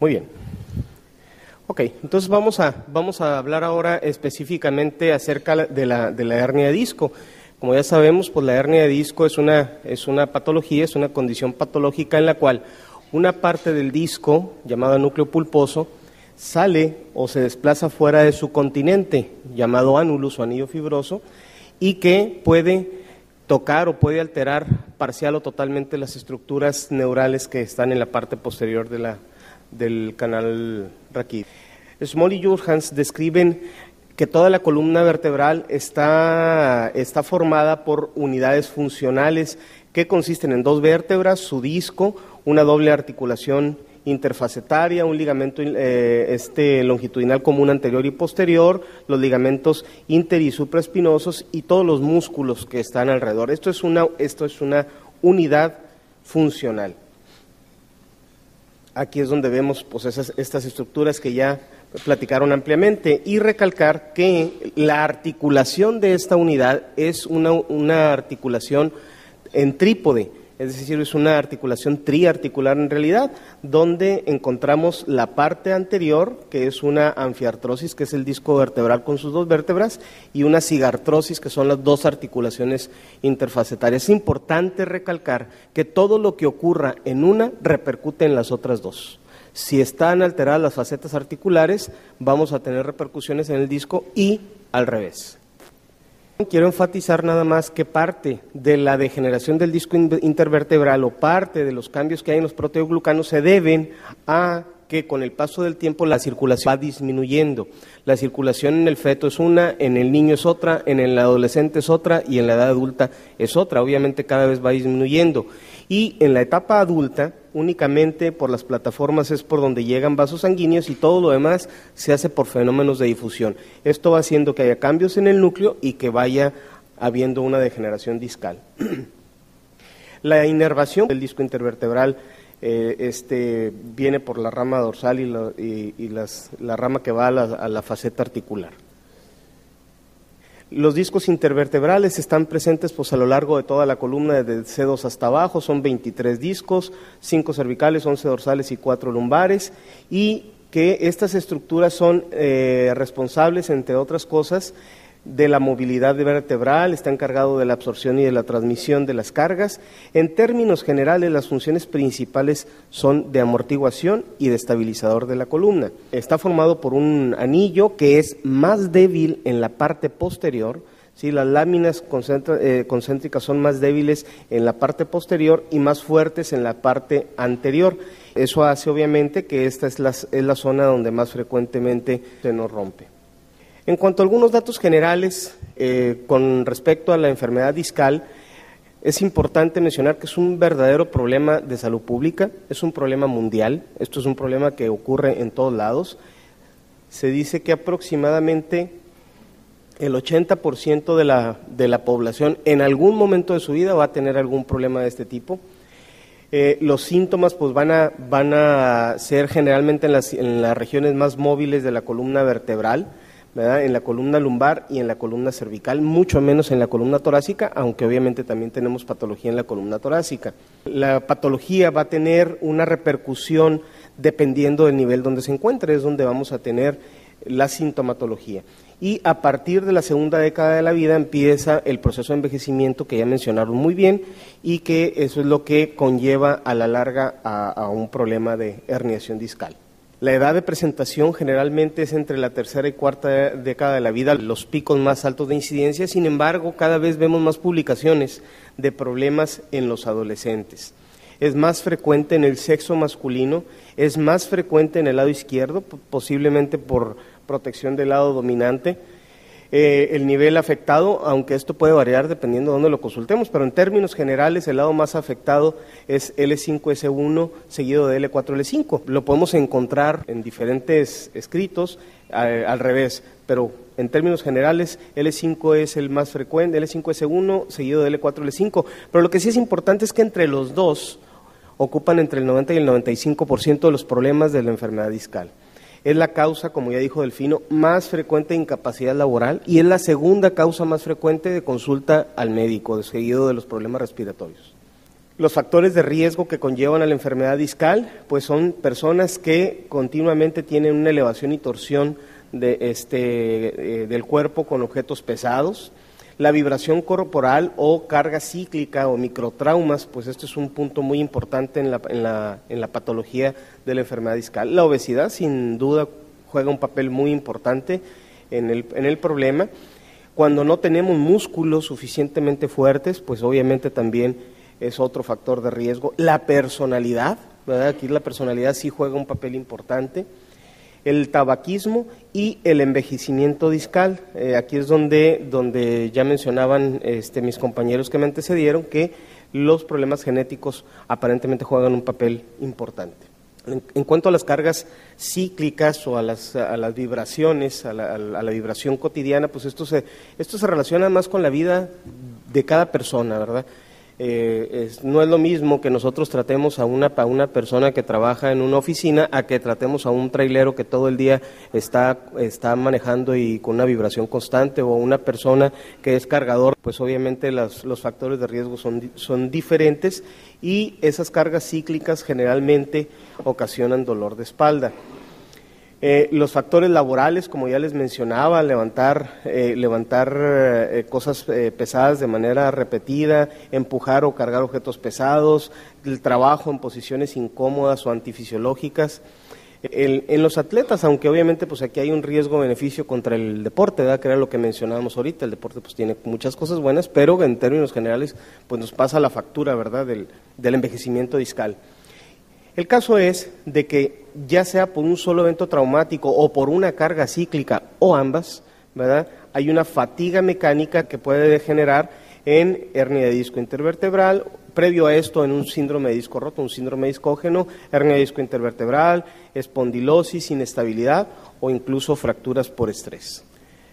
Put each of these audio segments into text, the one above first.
Muy bien. Ok, entonces vamos a hablar ahora específicamente acerca de la hernia de disco. Como ya sabemos, pues la hernia de disco es una patología, es una condición patológica en la cual una parte del disco, llamada núcleo pulposo, sale o se desplaza fuera de su continente, llamado ánulus o anillo fibroso, y que puede tocar o puede alterar parcial o totalmente las estructuras neurales que están en la parte posterior del canal raquídeo. Small y Jurgens describen que toda la columna vertebral está formada por unidades funcionales que consisten en dos vértebras, su disco, una doble articulación interfacetaria, un ligamento longitudinal común anterior y posterior, los ligamentos inter y supraespinosos y todos los músculos que están alrededor. Esto es una unidad funcional. Aquí es donde vemos pues estas estructuras que ya platicaron ampliamente, y recalcar que la articulación de esta unidad es una articulación en trípode, es decir, es una articulación triarticular en realidad, donde encontramos la parte anterior, que es una anfiartrosis, que es el disco vertebral con sus dos vértebras, y una cigartrosis, que son las dos articulaciones interfacetarias. Es importante recalcar que todo lo que ocurra en una repercute en las otras dos. Si están alteradas las facetas articulares, vamos a tener repercusiones en el disco y al revés. Quiero enfatizar nada más que parte de la degeneración del disco intervertebral o parte de los cambios que hay en los proteoglucanos se deben a que con el paso del tiempo la circulación va disminuyendo. La circulación en el feto es una, en el niño es otra, en el adolescente es otra y en la edad adulta es otra. Obviamente cada vez va disminuyendo. Y en la etapa adulta, únicamente por las plataformas es por donde llegan vasos sanguíneos y todo lo demás se hace por fenómenos de difusión. Esto va haciendo que haya cambios en el núcleo y que vaya habiendo una degeneración discal. La inervación del disco intervertebral viene por la rama dorsal y la rama que va a la faceta articular. Los discos intervertebrales están presentes pues, a lo largo de toda la columna, desde C2 hasta abajo, son 23 discos, 5 cervicales, 11 dorsales y 4 lumbares, y que estas estructuras son responsables, entre otras cosas, de la movilidad vertebral, está encargado de la absorción y de la transmisión de las cargas. En términos generales, las funciones principales son de amortiguación y de estabilizador de la columna. Está formado por un anillo que es más débil en la parte posterior, ¿sí? Las láminas concéntricas son más débiles en la parte posterior y más fuertes en la parte anterior. Eso hace obviamente que esta es la zona donde más frecuentemente se nos rompe. En cuanto a algunos datos generales con respecto a la enfermedad discal, es importante mencionar que es un verdadero problema de salud pública, es un problema mundial, esto es un problema que ocurre en todos lados. Se dice que aproximadamente el 80% de la población en algún momento de su vida va a tener algún problema de este tipo. Los síntomas pues van a ser generalmente en las regiones más móviles de la columna vertebral, ¿verdad? En la columna lumbar y en la columna cervical, mucho menos en la columna torácica, aunque obviamente también tenemos patología en la columna torácica. La patología va a tener una repercusión dependiendo del nivel donde se encuentre, es donde vamos a tener la sintomatología. Y a partir de la segunda década de la vida empieza el proceso de envejecimiento que ya mencionaron muy bien y que eso es lo que conlleva a la larga a un problema de herniación discal. La edad de presentación generalmente es entre la tercera y cuarta década de la vida, los picos más altos de incidencia. Sin embargo, cada vez vemos más publicaciones de problemas en los adolescentes. Es más frecuente en el sexo masculino, es más frecuente en el lado izquierdo, posiblemente por protección del lado dominante. El nivel afectado, aunque esto puede variar dependiendo de dónde lo consultemos, pero en términos generales el lado más afectado es L5S1 seguido de L4L5. Lo podemos encontrar en diferentes escritos al revés, pero en términos generales L5 es el más frecuente, L5S1 seguido de L4L5, pero lo que sí es importante es que entre los dos ocupan entre el 90 y el 95% de los problemas de la enfermedad discal. Es la causa, como ya dijo Delfino, más frecuente de incapacidad laboral y es la segunda causa más frecuente de consulta al médico, seguido de los problemas respiratorios. Los factores de riesgo que conllevan a la enfermedad discal, pues son personas que continuamente tienen una elevación y torsión del cuerpo con objetos pesados, la vibración corporal o carga cíclica o microtraumas, pues esto es un punto muy importante en la patología de la enfermedad discal. La obesidad sin duda juega un papel muy importante en el problema. Cuando no tenemos músculos suficientemente fuertes, pues obviamente también es otro factor de riesgo. La personalidad, ¿verdad? Aquí la personalidad sí juega un papel importante. El tabaquismo y el envejecimiento discal. Aquí es donde ya mencionaban mis compañeros que me antecedieron que los problemas genéticos aparentemente juegan un papel importante. En cuanto a las cargas cíclicas o a las vibraciones, a la vibración cotidiana, pues esto se relaciona más con la vida de cada persona, ¿verdad? No es lo mismo que nosotros tratemos a una persona que trabaja en una oficina a que tratemos a un trailero que todo el día está manejando y con una vibración constante, o una persona que es cargador. Pues obviamente los factores de riesgo son diferentes, y esas cargas cíclicas generalmente ocasionan dolor de espalda. Los factores laborales, como ya les mencionaba, levantar cosas pesadas de manera repetida, empujar o cargar objetos pesados, el trabajo en posiciones incómodas o antifisiológicas. En los atletas, aunque obviamente pues aquí hay un riesgo-beneficio contra el deporte, ¿verdad? Que era lo que mencionábamos ahorita. El deporte pues tiene muchas cosas buenas, pero en términos generales pues nos pasa la factura, ¿verdad?, del envejecimiento discal. El caso es de que ya sea por un solo evento traumático o por una carga cíclica o ambas, ¿verdad?, hay una fatiga mecánica que puede degenerar en hernia de disco intervertebral, previo a esto en un síndrome de disco roto, un síndrome discógeno, hernia de disco intervertebral, espondilosis, inestabilidad o incluso fracturas por estrés.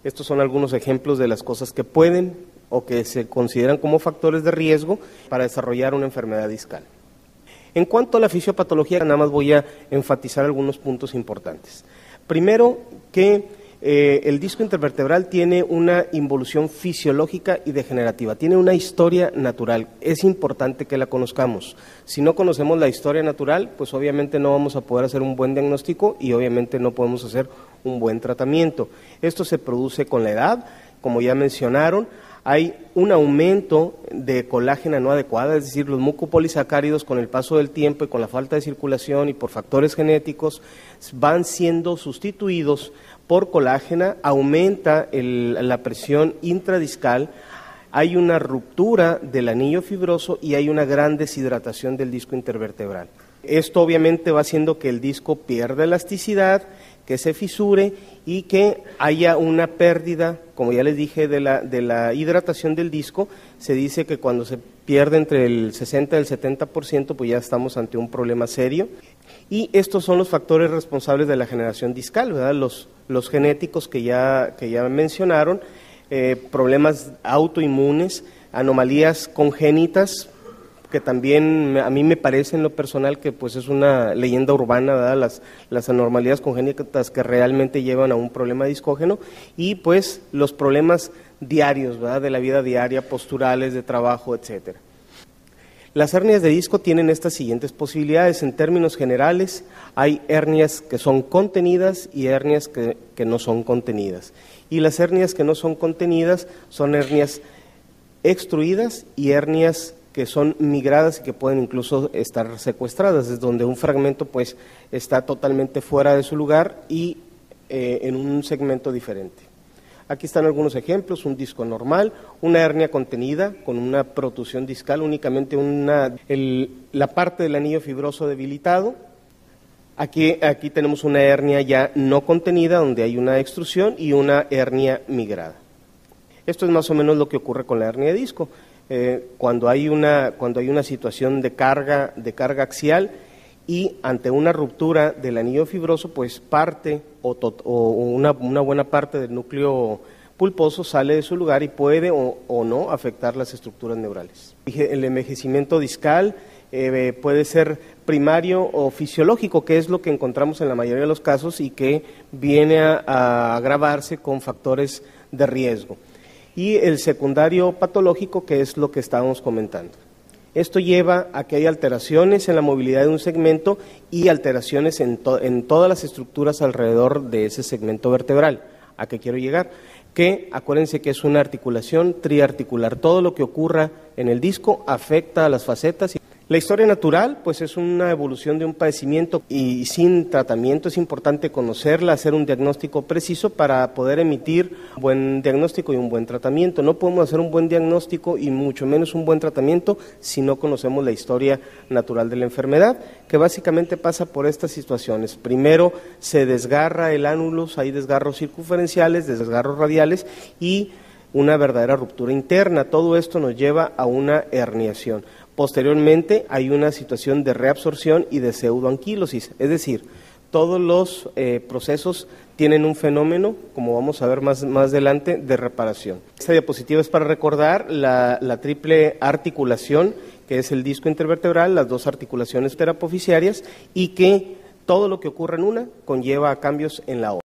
Estos son algunos ejemplos de las cosas que pueden o que se consideran como factores de riesgo para desarrollar una enfermedad discal. En cuanto a la fisiopatología, nada más voy a enfatizar algunos puntos importantes. Primero, que el disco intervertebral tiene una involución fisiológica y degenerativa, tiene una historia natural. Es importante que la conozcamos. Si no conocemos la historia natural, pues obviamente no vamos a poder hacer un buen diagnóstico y obviamente no podemos hacer un buen tratamiento. Esto se produce con la edad, como ya mencionaron. Hay un aumento de colágeno no adecuado, es decir, los mucopolisacáridos con el paso del tiempo y con la falta de circulación y por factores genéticos van siendo sustituidos por colágeno, aumenta la presión intradiscal, hay una ruptura del anillo fibroso y hay una gran deshidratación del disco intervertebral. Esto obviamente va haciendo que el disco pierda elasticidad, que se fisure y que haya una pérdida, como ya les dije, de la hidratación del disco. Se dice que cuando se pierde entre el 60 y el 70%, pues ya estamos ante un problema serio. Y estos son los factores responsables de la generación discal, ¿verdad? Los genéticos que ya mencionaron, problemas autoinmunes, anomalías congénitas, que también a mí me parece en lo personal que pues es una leyenda urbana, ¿verdad? Las anormalidades congénitas que realmente llevan a un problema discógeno, y pues los problemas diarios, ¿verdad?, de la vida diaria, posturales, de trabajo, etcétera. Las hernias de disco tienen estas siguientes posibilidades. En términos generales, hay hernias que son contenidas y hernias que no son contenidas. Y las hernias que no son contenidas son hernias extruidas y hernias que son migradas y que pueden incluso estar secuestradas, es donde un fragmento pues está totalmente fuera de su lugar y en un segmento diferente. Aquí están algunos ejemplos: un disco normal, una hernia contenida con una protusión discal, únicamente la parte del anillo fibroso debilitado. Aquí tenemos una hernia ya no contenida, donde hay una extrusión, y una hernia migrada. Esto es más o menos lo que ocurre con la hernia de disco. Cuando hay una situación de carga axial y ante una ruptura del anillo fibroso, pues parte o una buena parte del núcleo pulposo sale de su lugar y puede o no afectar las estructuras neurales. El envejecimiento discal puede ser primario o fisiológico, que es lo que encontramos en la mayoría de los casos y que viene a agravarse con factores de riesgo. Y el secundario patológico, que es lo que estábamos comentando. Esto lleva a que haya alteraciones en la movilidad de un segmento y alteraciones en todas las estructuras alrededor de ese segmento vertebral. ¿A qué quiero llegar? Que acuérdense que es una articulación triarticular. Todo lo que ocurra en el disco afecta a las facetas. La historia natural, pues es una evolución de un padecimiento y sin tratamiento es importante conocerla, hacer un diagnóstico preciso para poder emitir un buen diagnóstico y un buen tratamiento. No podemos hacer un buen diagnóstico y mucho menos un buen tratamiento si no conocemos la historia natural de la enfermedad, que básicamente pasa por estas situaciones. Primero se desgarra el ánulus, hay desgarros circunferenciales, desgarros radiales y una verdadera ruptura interna. Todo esto nos lleva a una herniación. Posteriormente hay una situación de reabsorción y de pseudoanquilosis, es decir, todos los procesos tienen un fenómeno, como vamos a ver más adelante, de reparación. Esta diapositiva es para recordar la triple articulación, que es el disco intervertebral, las dos articulaciones terapofisiarias, y que todo lo que ocurre en una conlleva a cambios en la otra.